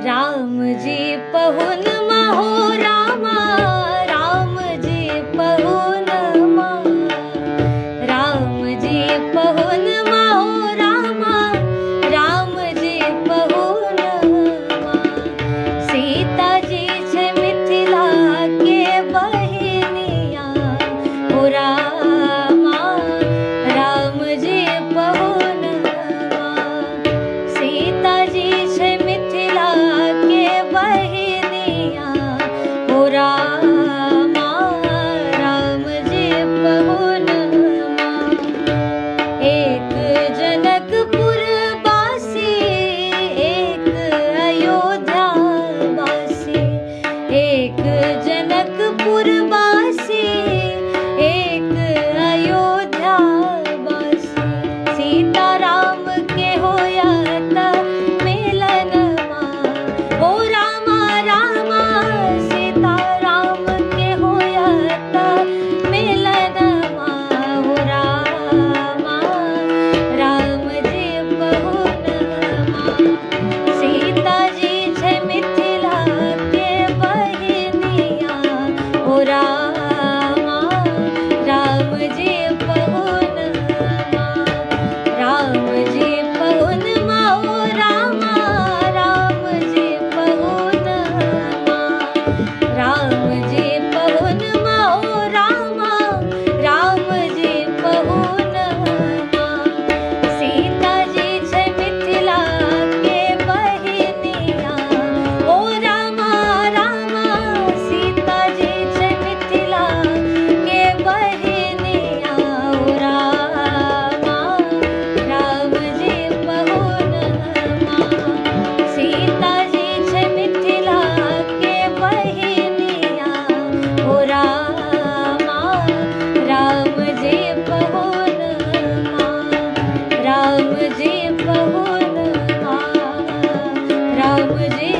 राम जी पहुन महो रामा, राम जी पहुन महो, राम जी पहुन महो रामा, राम जी पहुन महो। सीता जी छे मिथिला के बहिनिया हो रामा, राम जी पहुन महो। सीता जी छे मिथिला के बहिनिया हो रामा, राम जी पहुन महो। एक जनकपुर बासी, एक अयोध्या बासी, एक जनकपुर बासी, एक अयोध्या बासी। सीता राम के होयत मिलनमा हो रामा, रामा सीता राम के होयत मिलनमा हो रामा, राम जी पहुन महो। सीता जी छे मिथिला के बहिनिया हो रामा, राम जी पहुन महो। राम जी पहुन महो रामा, राम जी पहुन महो। राम जी पहुन महो रामा, राम जी पहुन महो। सीता जी छे मिथिला के बहिनिया हो रामा, रामा सीता जी छे मिथिला के बहिनिया हो रामा, राम जी पहुन महो। सीता जी छे मिथिला के बहिनिया हो रामा, राम जी पहुन महो। राम जी पहुन महो, राम जी